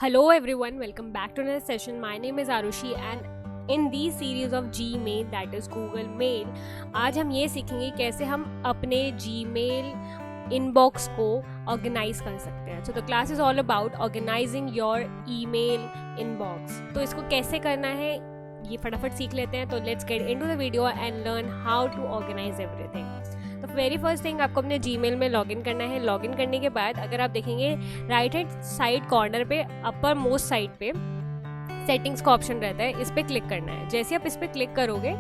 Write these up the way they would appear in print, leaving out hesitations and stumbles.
Hello everyone, welcome back to another session. My name is Arushi and in this series of Gmail, that is Google Mail, आज हम ये सीखेंगे कैसे हम अपने Gmail इनबॉक्स को ऑर्गेनाइज कर सकते हैं. So the class is all about organising your email inbox. तो इसको कैसे करना है ये फटाफट सीख लेते हैं. तो let's get into the video and learn how to organise everything. तो वेरी फर्स्ट थिंग आपको अपने जीमेल में लॉगिन करना है. लॉगिन करने के बाद अगर आप देखेंगे राइट हैंड साइड कॉर्नर पे अपर मोस्ट साइड पे सेटिंग्स का ऑप्शन रहता है. इस पर क्लिक करना है. जैसे आप इस पर क्लिक करोगे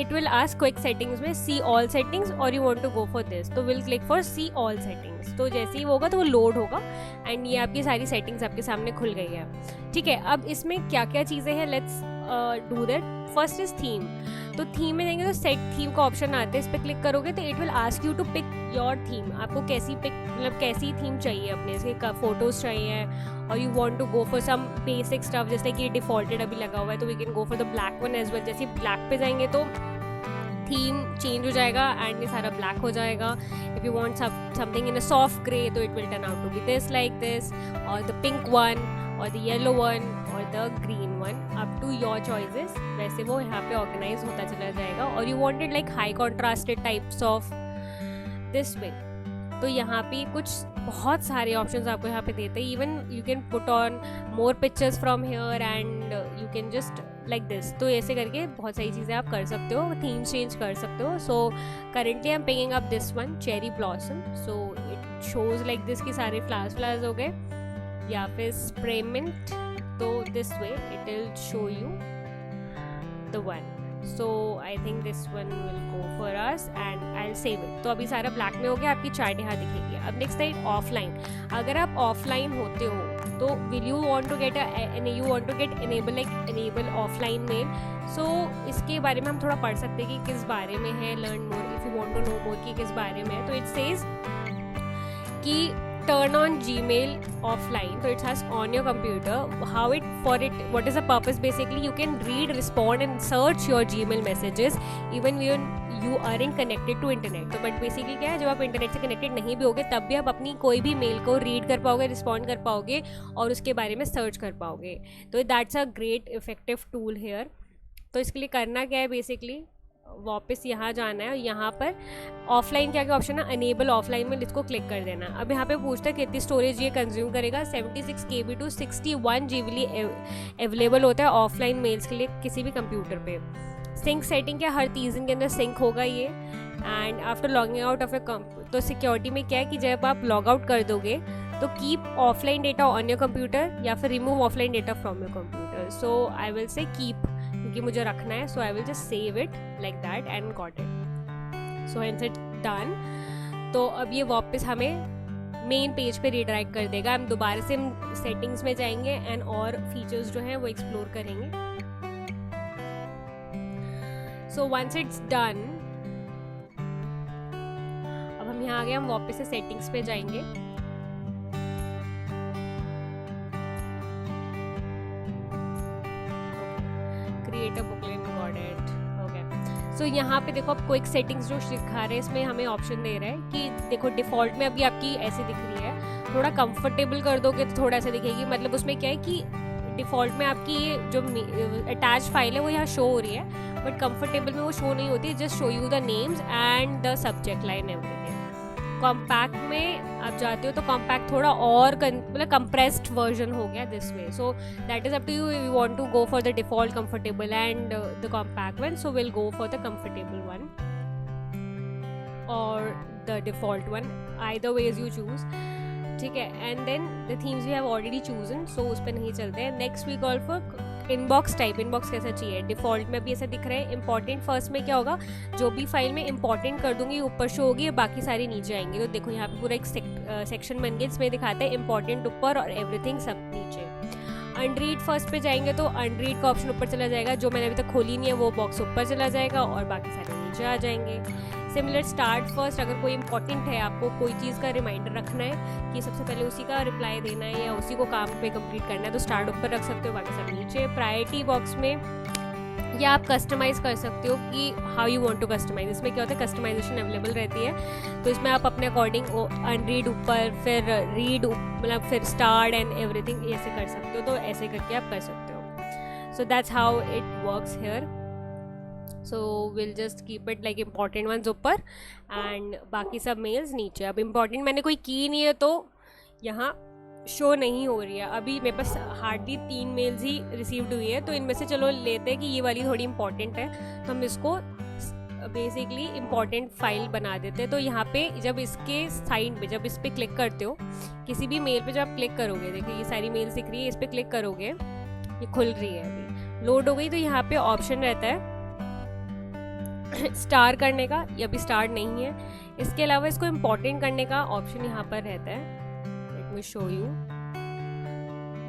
it will ask quick settings में सी ऑल सेटिंग्स और you want to go for this, तो will click for see all settings. तो जैसे ही होगा तो वो लोड होगा एंड ये आपकी सारी सेटिंग्स आपके सामने खुल गई है. ठीक है, अब इसमें क्या क्या चीज़ें हैं, let's do that. First is theme. तो थीम में जाएंगे तो सेट थीम का ऑप्शन आता है. इस पर क्लिक करोगे तो it will ask you to pick your theme. आपको कैसी कैसी थीम चाहिए, अपने से फोटोज चाहिए और you want to go for some basic stuff जैसे कि डिफॉल्टेड अभी लगा हुआ है तो we can go for the black one as well. जैसे ब्लैक पे जाएंगे तो थीम चेंज हो जाएगा एंड ये सारा ब्लैक हो जाएगा. If you want something in a soft grey तो it will turn out to be this like this, और द पिंक वन और द येलो वन और the green one, up to your choices. वैसे वो यहाँ पे ऑर्गेनाइज होता चला जाएगा. और you wanted like high contrasted types of this way, तो यहाँ पे कुछ बहुत सारे ऑप्शंस आपको यहाँ पे देते हैं. Even you can put on more pictures from here and you can just like this. तो ऐसे करके बहुत सारी चीज़ें आप कर सकते हो, थीम चेंज कर सकते हो. So currently I am picking up this one, cherry blossom. So it shows like this कि सारे फ्लावर्स हो गए, या फिर स्प्रेमिंट. तो this way it will show you the one. So I think this one will go for us and I will save it. तो अभी सारा ब्लैक में हो गया, आपकी चार्ट यहाँ दिखेगी. अब नेक्स्ट साइड ऑफलाइन. अगर आप ऑफलाइन होते हो तो will you want to get enable enable offline mail. So इसके बारे में हम थोड़ा पढ़ सकते हैं कि किस बारे में है. Learn more if you want to know more कि किस बारे में है. तो इट सेज कि turn on Gmail offline. So it has on your computer. What is the purpose? Basically, you can read, respond and search your Gmail messages even when you aren't connected to internet. तो but basically क्या है, जब आप internet से connected नहीं भी होगे तब भी आप अपनी कोई भी मेल को रीड कर पाओगे, रिस्पॉन्ड कर पाओगे और उसके बारे में सर्च कर पाओगे. तो that's a great effective tool here. तो इसके लिए करना क्या है, बेसिकली वापस यहाँ जाना है और यहाँ पर ऑफलाइन क्या क्या ऑप्शन है, अनेबल ऑफलाइन में इसको क्लिक कर देना. अब यहाँ पे पूछता है कितनी स्टोरेज ये कंज्यूम करेगा. 76 KB टू 61 GB अवेलेबल होता है ऑफलाइन मेल्स के लिए किसी भी कंप्यूटर पे. सिंक सेटिंग क्या, हर 30 दिन के अंदर सिंक होगा ये. And after logging out of a तो सिक्योरिटी में क्या है कि जब आप लॉग आउट कर दोगे तो keep offline data on your computer या फिर remove offline data from your computer. So I will say keep, क्योंकि मुझे रखना है. So I will just save it like that and got it. So hence it done. तो अब ये वापस हमें मेन पेज पे रीडायरेक्ट कर देगा. हम दोबारा से सेटिंग्स में जाएंगे एंड और फीचर्स जो हैं वो एक्सप्लोर करेंगे. सो वंस इट्स डन, अब हम यहाँ आ गए. हम वापस से सेटिंग्स पे जाएंगे. Create a booklet, got it. Okay, so यहाँ पे देखो आप क्विक सेटिंग्स जो दिखा रहे हैं इसमें हमें ऑप्शन दे रहा है कि देखो डिफ़ॉल्ट में अभी आपकी ऐसे दिख रही है. थोड़ा कंफर्टेबल कर दोगे तो थोड़ा ऐसे दिखेगी. मतलब उसमें क्या है कि डिफ़ॉल्ट में आपकी ये जो अटैच फाइल है वो यहाँ शो हो रही है, बट कंफर्टेबल में वो शो नहीं होती. Just show you the names and the subject line everything. Compact में आप जाते हो तो कॉम्पैक्ट थोड़ा और मतलब कंप्रेस्ड वर्जन हो गया this way. So that is up to you. You want to go for the default comfortable and the compact one. So will go for the comfortable one और the default one, either ways you choose. ठीक है, and then the themes we have already chosen, so उस पर नहीं चलते हैं. Next we call for inbox type. Inbox कैसा चाहिए, डिफॉल्ट में भी ऐसा दिख रहा है. इंपॉर्टेंट फर्स्ट में क्या होगा, जो भी फाइल में इंपॉर्टेंट कर दूंगी ऊपर शो होगी और बाकी सारी नीचे आएंगी. तो देखो यहाँ पे पूरा एक सेक्शन बन गया जिसमें दिखाता है इंपॉर्टेंट ऊपर और एवरीथिंग सब नीचे. अनरीड फर्स्ट पे जाएंगे तो अनरीड का ऑप्शन ऊपर चला जाएगा. जो मैंने अभी तक खोली नहीं है वो बॉक्स ऊपर चला जाएगा और बाकी सारे नीचे आ जाएंगे. सिमिलर स्टार्ट फर्स्ट, अगर कोई इंपॉर्टेंट है, आपको कोई चीज़ का रिमाइंडर रखना है कि सबसे पहले उसी का रिप्लाई देना है या उसी को काम पे कंप्लीट करना है, तो स्टार्ट ऊपर रख सकते हो, बाकी सब नीचे. प्रायोरिटी बॉक्स में या आप कस्टमाइज़ कर सकते हो कि how you want to customise. इसमें क्या होता है, कस्टमाइजेशन अवेलेबल रहती है, तो इसमें आप अपने अकॉर्डिंग अनरीड ऊपर, फिर रीड, मतलब फिर स्टार्ट एंड एवरीथिंग ऐसे कर सकते हो। तो ऐसे करके आप कर सकते हो। So that's how it works here. So will just keep it like important ones ऊपर एंड बाकी सब मेल्स नीचे। अब इम्पॉर्टेंट मैंने कोई की नहीं है तो यहाँ शो नहीं हो रही है। अभी मेरे पास हार्डली 3 मेल्स ही रिसीव्ड हुई है, तो इनमें से चलो लेते हैं कि ये वाली थोड़ी इंपॉर्टेंट है, तो हम इसको बेसिकली इम्पॉर्टेंट फाइल बना देते हैं। तो यहाँ पे जब इसके साइड पे जब इस पर क्लिक करते हो, किसी भी मेल पे जब आप क्लिक करोगे, देखिए ये सारी मेल्स दिख रही है, इस पर क्लिक करोगे, ये खुल रही है, अभी लोड हो गई। तो यहाँ पे ऑप्शन रहता है स्टार करने का, ये अभी स्टार्ट नहीं है। इसके अलावा इसको इम्पॉर्टेंट करने का ऑप्शन यहाँ पर रहता है। लेट मी शो यू,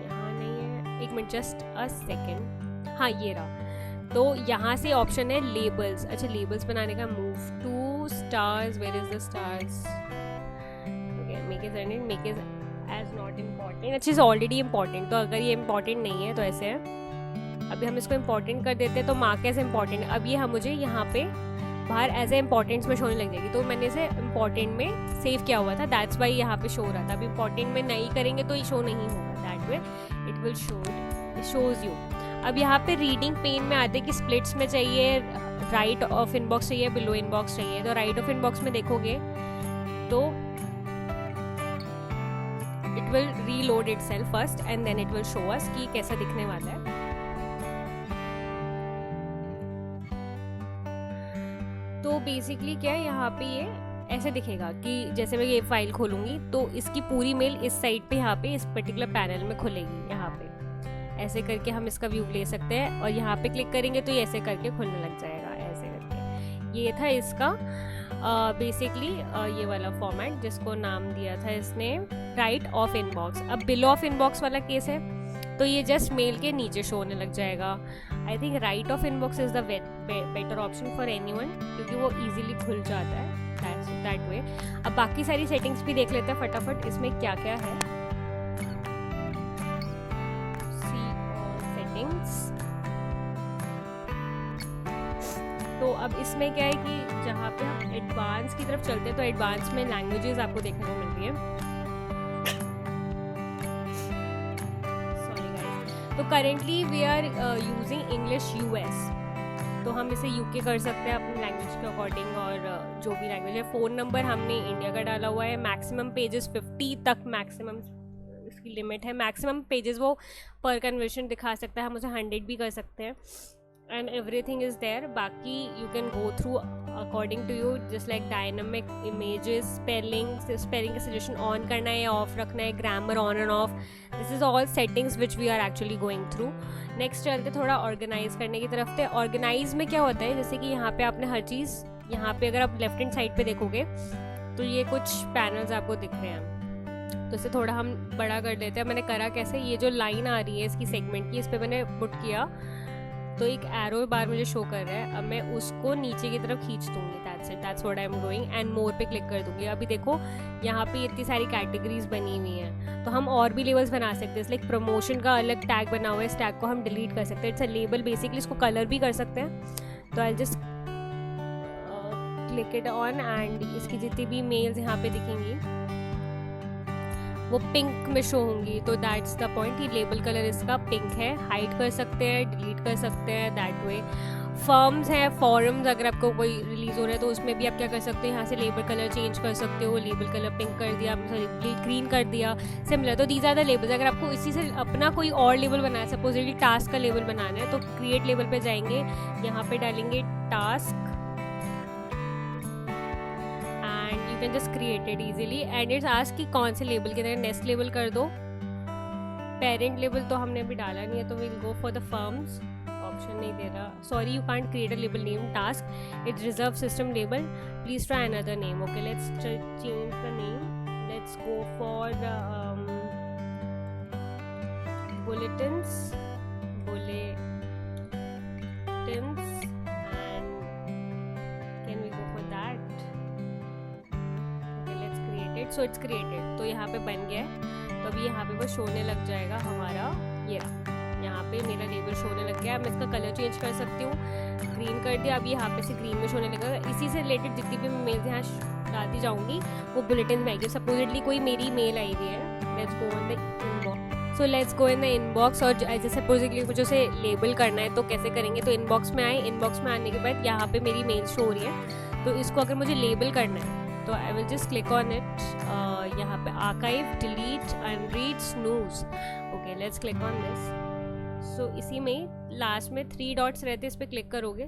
यहाँ नहीं है, एक मिनट, जस्ट अ सेकेंड, हाँ ये रहा। तो यहाँ से ऑप्शन है लेबल्स। अच्छा, लेबल्स बनाने का, move to stars, where is the stars, make it as not important. अच्छा, इज ऑलरेडी इम्पॉर्टेंट, तो अगर ये इम्पॉर्टेंट नहीं है तो ऐसे है। अभी हम इसको इम्पॉर्टेंट कर देते हैं, तो मार्क एज इम्पॉर्टेंट। अब ये हम मुझे यहाँ पे बाहर एज ए इम्पॉर्टेंट्स में शोने लग जाएगी, तो मैंने इसे इम्पॉर्टेंट में सेव किया हुआ था, दैट्स वाई यहाँ पे शो रहा था। अब इम्पॉर्टेंट में नहीं करेंगे तो ये शो नहीं होगा, that way it will shows you. अब यहाँ पे रीडिंग पेन में आते कि स्प्लिट्स में चाहिए, राइट ऑफ इनबॉक्स चाहिए, बिलो इनबॉक्स चाहिए। तो राइट ऑफ इनबॉक्स में देखोगे तो it will reload itself first and then it will show us कि कैसा दिखने वाला है। तो बेसिकली क्या है, यहाँ पे ये ऐसे दिखेगा कि जैसे मैं ये फाइल खोलूँगी तो इसकी पूरी मेल इस साइड पे, यहाँ पे इस पर्टिकुलर पैनल में खुलेगी। यहाँ पे ऐसे करके हम इसका व्यू ले सकते हैं, और यहाँ पे क्लिक करेंगे तो ये ऐसे करके खुलने लग जाएगा, ऐसे करके। ये था इसका बेसिकली ये वाला फॉर्मेट, जिसको नाम दिया था इसने राइट ऑफ इनबॉक्स। अब बिलो ऑफ इनबॉक्स वाला केस है, तो ये जस्ट मेल के नीचे शो होने लग जाएगा। I think right of inbox is the better option for anyone, क्योंकि वो इजीली खुल जाता है दैट वे। अब बाकी सारी सेटिंग्स भी देख लेते हैं फटाफट, इसमें क्या क्या है। सेटिंग्स, तो अब इसमें क्या है कि जहाँ पे हम एडवांस की तरफ चलते हैं, तो एडवांस में लैंग्वेजेस आपको देखने को मिल रही है। तो currently we are using English US, तो हम इसे यूके कर सकते हैं अपनी लैंग्वेज के अकॉर्डिंग, और जो भी लैंग्वेज है। फ़ोन नंबर हमने इंडिया का डाला हुआ है। मैक्सिमम पेजेस 50 तक मैक्सिमम इसकी लिमिट है। मैक्सिमम पेजेस वो पर कन्वर्शन दिखा सकता है, हम उसे 100 भी कर सकते हैं, एंड एवरीथिंग इज़ देयर। बाकी you can go through according to you, just like dynamic images, spelling का सजेशन ऑन करना है या ऑफ रखना है, grammar on and off, this is all settings which we are actually going through. Next चलते थोड़ा organise करने की तरफ थे। ऑर्गेनाइज में क्या होता है, जैसे कि यहाँ पे आपने हर चीज़, यहाँ पे अगर आप लेफ्ट हैंड साइड पे देखोगे तो ये कुछ पैनल्स आपको दिख रहे हैं, तो इसे थोड़ा हम बड़ा कर लेते हैं। मैंने करा कैसे, ये जो लाइन आ रही है इसकी सेगमेंट की, इस पर मैंने पुट किया तो एक एरो बार मुझे शो कर रहा है। अब मैं उसको नीचे की तरफ खींच दूंगी, that's what I am doing, and more पे क्लिक कर दूंगी। अभी देखो यहाँ पे इतनी सारी कैटेगरीज बनी हुई हैं, तो हम और भी लेबल्स बना सकते हैं। लाइक प्रमोशन का अलग टैग बना हुआ है, इस टैग को हम डिलीट कर सकते हैं, इट्स अ लेबल बेसिकली। इसको कलर भी कर सकते हैं, तो I just click it on and इसकी जितनी भी मेल्स यहाँ पे दिखेंगी वो पिंक में शो होंगी, तो दैट्स द पॉइंट। ये लेबल कलर इसका पिंक है। हाइड कर सकते हैं, डिलीट कर सकते हैं, दैट वे। फॉर्म्स हैं, फॉरम्स, अगर आपको कोई रिलीज हो रहा है तो उसमें भी आप क्या कर सकते हैं, यहाँ से लेबल कलर चेंज कर सकते हो। लेबल कलर पिंक कर दिया, सॉरी ग्रीन कर दिया, सिमिलर। तो दीज आर द लेबल्स। अगर आपको इसी से अपना कोई और लेबल बनाना है, सपोजली टास्क का लेबल बनाना है, तो क्रिएट लेबल पे जाएंगे, यहाँ पे डालेंगे task, you can just create it easily. And it's ask कि कौन से लेबल के तरह, नेक्स्ट लेबल कर दो। पेरेंट लेबल तो हमने अभी डाला नहीं है, तो will go for the firms. Option नहीं दे रहा, sorry you can't create a label name task, it's reserve system label, please try another name. Okay, let's change the name, let's go for bulletins, and can we go for that? Okay, let's create it. So it's created, तो यहाँ पे बन गया है। तो अभी यहाँ पे वो शोने लग जाएगा हमारा, ये यहाँ यहाँ पे मेरा लेबल शो होने लग गया। मैं इसका कलर चेंज कर सकती हूँ, ग्रीन कर दिया, अभी यहाँ पे से ग्रीन में शो होने लगा। इसी से रिलेटेड जितनी भी मैं मेल्स यहाँ डालती जाऊँगी वो बुलेटिन में आएगी। सपोजिटली कोई मेरी मेल आई हुई है, let's go in the inbox. So let's go in the inbox, और जैसे सपोजिटली मुझे उसे लेबल करना है तो कैसे करेंगे, तो इनबॉक्स में आए, इनबॉक्स में आने के बाद यहाँ पे मेरी मेल शो हो रही है, तो इसको अगर मुझे लेबल करना है तो I will just click on it, यहाँ पे archive, delete, unread, snooze. Okay, let's click on this. So इसी में लास्ट में 3 डॉट्स रहते हैं, इस पर क्लिक करोगे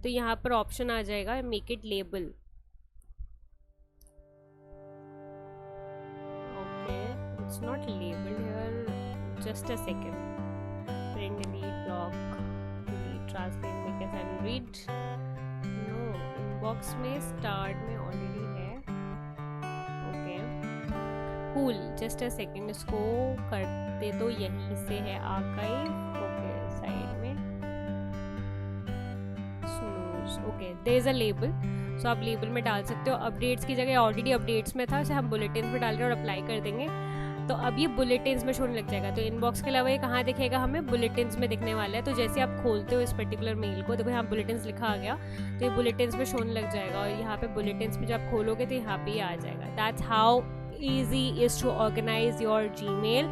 तो यहाँ पर ऑप्शन आ जाएगा make it label. Okay, it's not labelled here, just a second. Print, delete, block, delete, translate, make as unread. No, inbox में स्टार्ट में ऑलरेडी है। कूल, जस्ट अ सेकेंड, इसको करते तो यहीं से है आर्काइव। ओके, साइड में snooze. Okay, there is a label, so आप लेबल में डाल सकते हो। अपडेट्स की जगह ऑलरेडी अपडेट्स में था, उसे हम बुलेटिन में डाल रहे हैं और अप्लाई कर देंगे तो अब ये बुलेटिन्स में शोने लग जाएगा। तो इनबॉक्स के अलावा ये कहाँ दिखेगा, हमें बुलेटिन्स में दिखने वाला है। तो जैसे आप खोलते हो इस पर्टिकुलर मेल को, देखो यहाँ बुलेटिन्स लिखा आ गया, तो ये बुलेटिन्स में शोने लग जाएगा, और यहाँ पे बुलेटिन्स में जब आप खोलोगे तो यहाँ पे ये आ जाएगा। That's how easy is to organize your Gmail,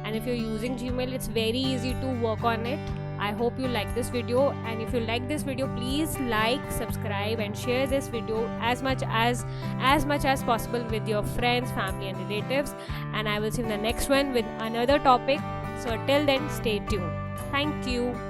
and if you're using Gmail, it's very easy to work on it. I hope you like this video, and if you like this video, please like, subscribe and share this video as much as possible with your friends, family and relatives, and I will see you in the next one with another topic. So till then, stay tuned. Thank you.